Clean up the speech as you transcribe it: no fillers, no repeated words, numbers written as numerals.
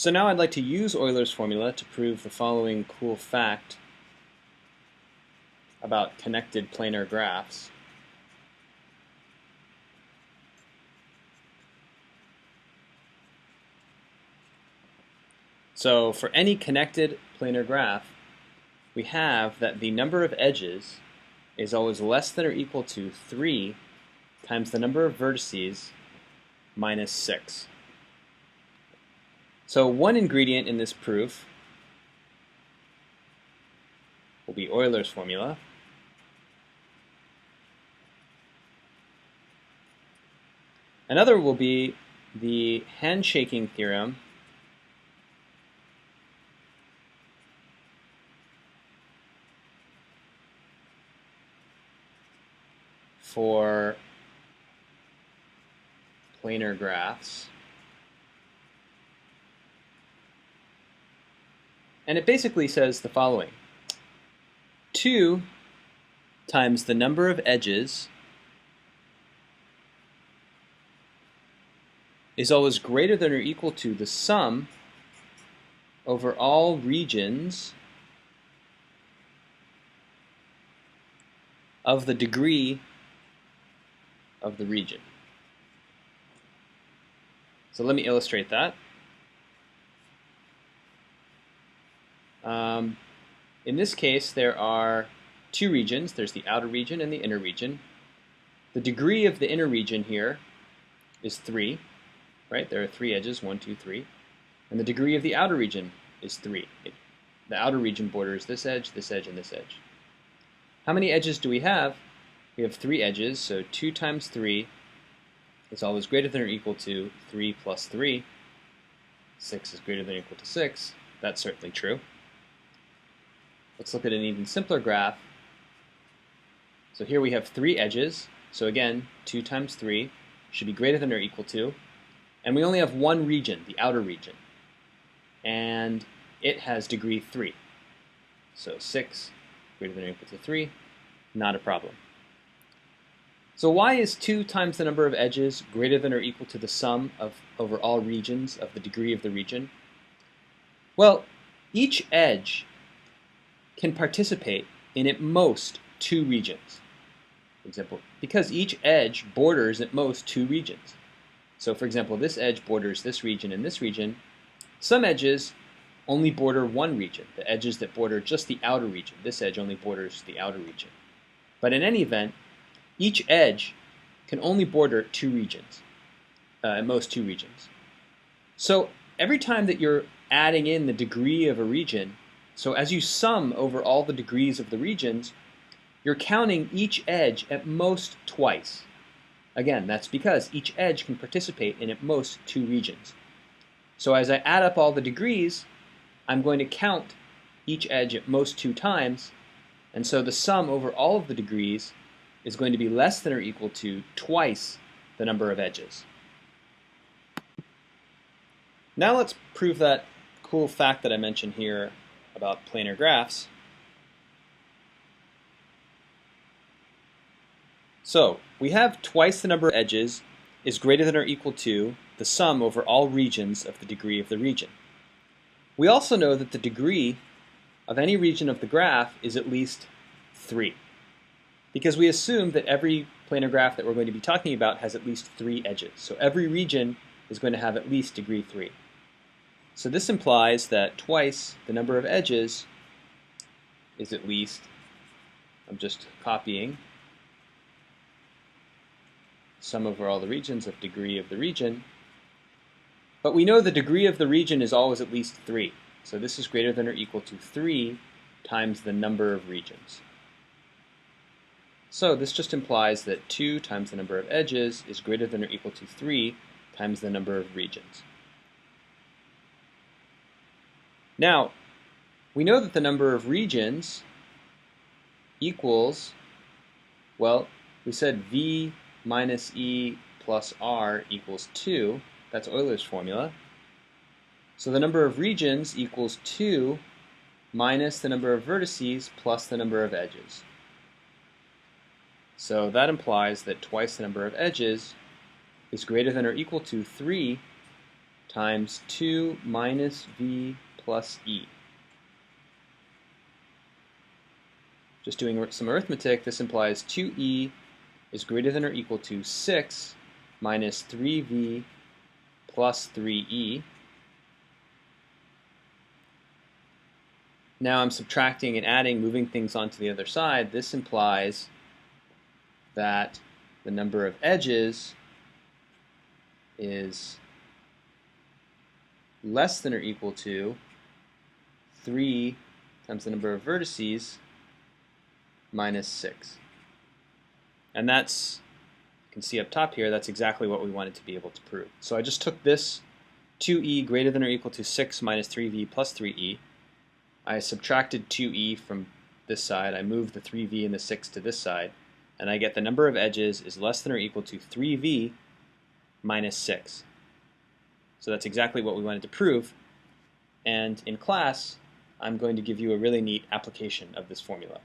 So now I'd like to use Euler's formula to prove the following cool fact about connected planar graphs. So for any connected planar graph, we have that the number of edges is always less than or equal to 3 times the number of vertices minus 6. So one ingredient in this proof will be Euler's formula. Another will be the handshaking theorem for planar graphs. And it basically says the following. 2 times the number of edges is always greater than or equal to the sum over all regions of the degree of the region. So let me illustrate that. In this case, there are two regions. There's the outer region and the inner region. The degree of the inner region here is 3, right? There are 3 edges, 1, 2, 3. And the degree of the outer region is 3. The outer region borders this edge, and this edge. How many edges do we have? We have 3 edges, so 2 times 3 is always greater than or equal to 3 plus 3. 6 is greater than or equal to 6. That's certainly true. Let's look at an even simpler graph. So here we have 3 edges. So again, 2 times 3 should be greater than or equal to. And we only have one region, the outer region. And it has degree 3. So 6 greater than or equal to 3, not a problem. So why is 2 times the number of edges greater than or equal to the sum over all regions of the degree of the region? Well, each edge can participate in at most 2 regions. For example, because each edge borders at most 2 regions. So for example, this edge borders this region and this region. Some edges only border one region, the edges that border just the outer region. This edge only borders the outer region. But in any event, each edge can only border 2 regions, at most 2 regions. So every time that you're adding in the degree of a region, so as you sum over all the degrees of the regions, you're counting each edge at most twice. Again, that's because each edge can participate in at most 2 regions. So as I add up all the degrees, I'm going to count each edge at most 2 times, and so the sum over all of the degrees is going to be less than or equal to twice the number of edges. Now let's prove that cool fact that I mentioned here about planar graphs. So we have twice the number of edges is greater than or equal to the sum over all regions of the degree of the region. We also know that the degree of any region of the graph is at least 3, because we assume that every planar graph that we're going to be talking about has at least 3 edges. So every region is going to have at least degree 3. So this implies that twice the number of edges is at least, I'm just copying, sum over all the regions of degree of the region. But we know the degree of the region is always at least 3. So this is greater than or equal to 3 times the number of regions. So this just implies that 2 times the number of edges is greater than or equal to 3 times the number of regions. Now, we know that the number of regions equals, well, we said V minus E plus R equals 2. That's Euler's formula. So the number of regions equals 2 minus the number of vertices plus the number of edges. So that implies that twice the number of edges is greater than or equal to 3 times 2 minus v plus e. Just doing some arithmetic, this implies 2e is greater than or equal to 6 minus 3v plus 3e. Now I'm subtracting and adding, moving things onto the other side. This implies that the number of edges is less than or equal to 3 times the number of vertices minus 6. And that's, you can see up top here, that's exactly what we wanted to be able to prove. So I just took this 2e greater than or equal to 6 minus 3v plus 3e. I subtracted 2e from this side. I moved the 3v and the 6 to this side. And I get the number of edges is less than or equal to 3v minus 6. So that's exactly what we wanted to prove. And in class, I'm going to give you a really neat application of this formula.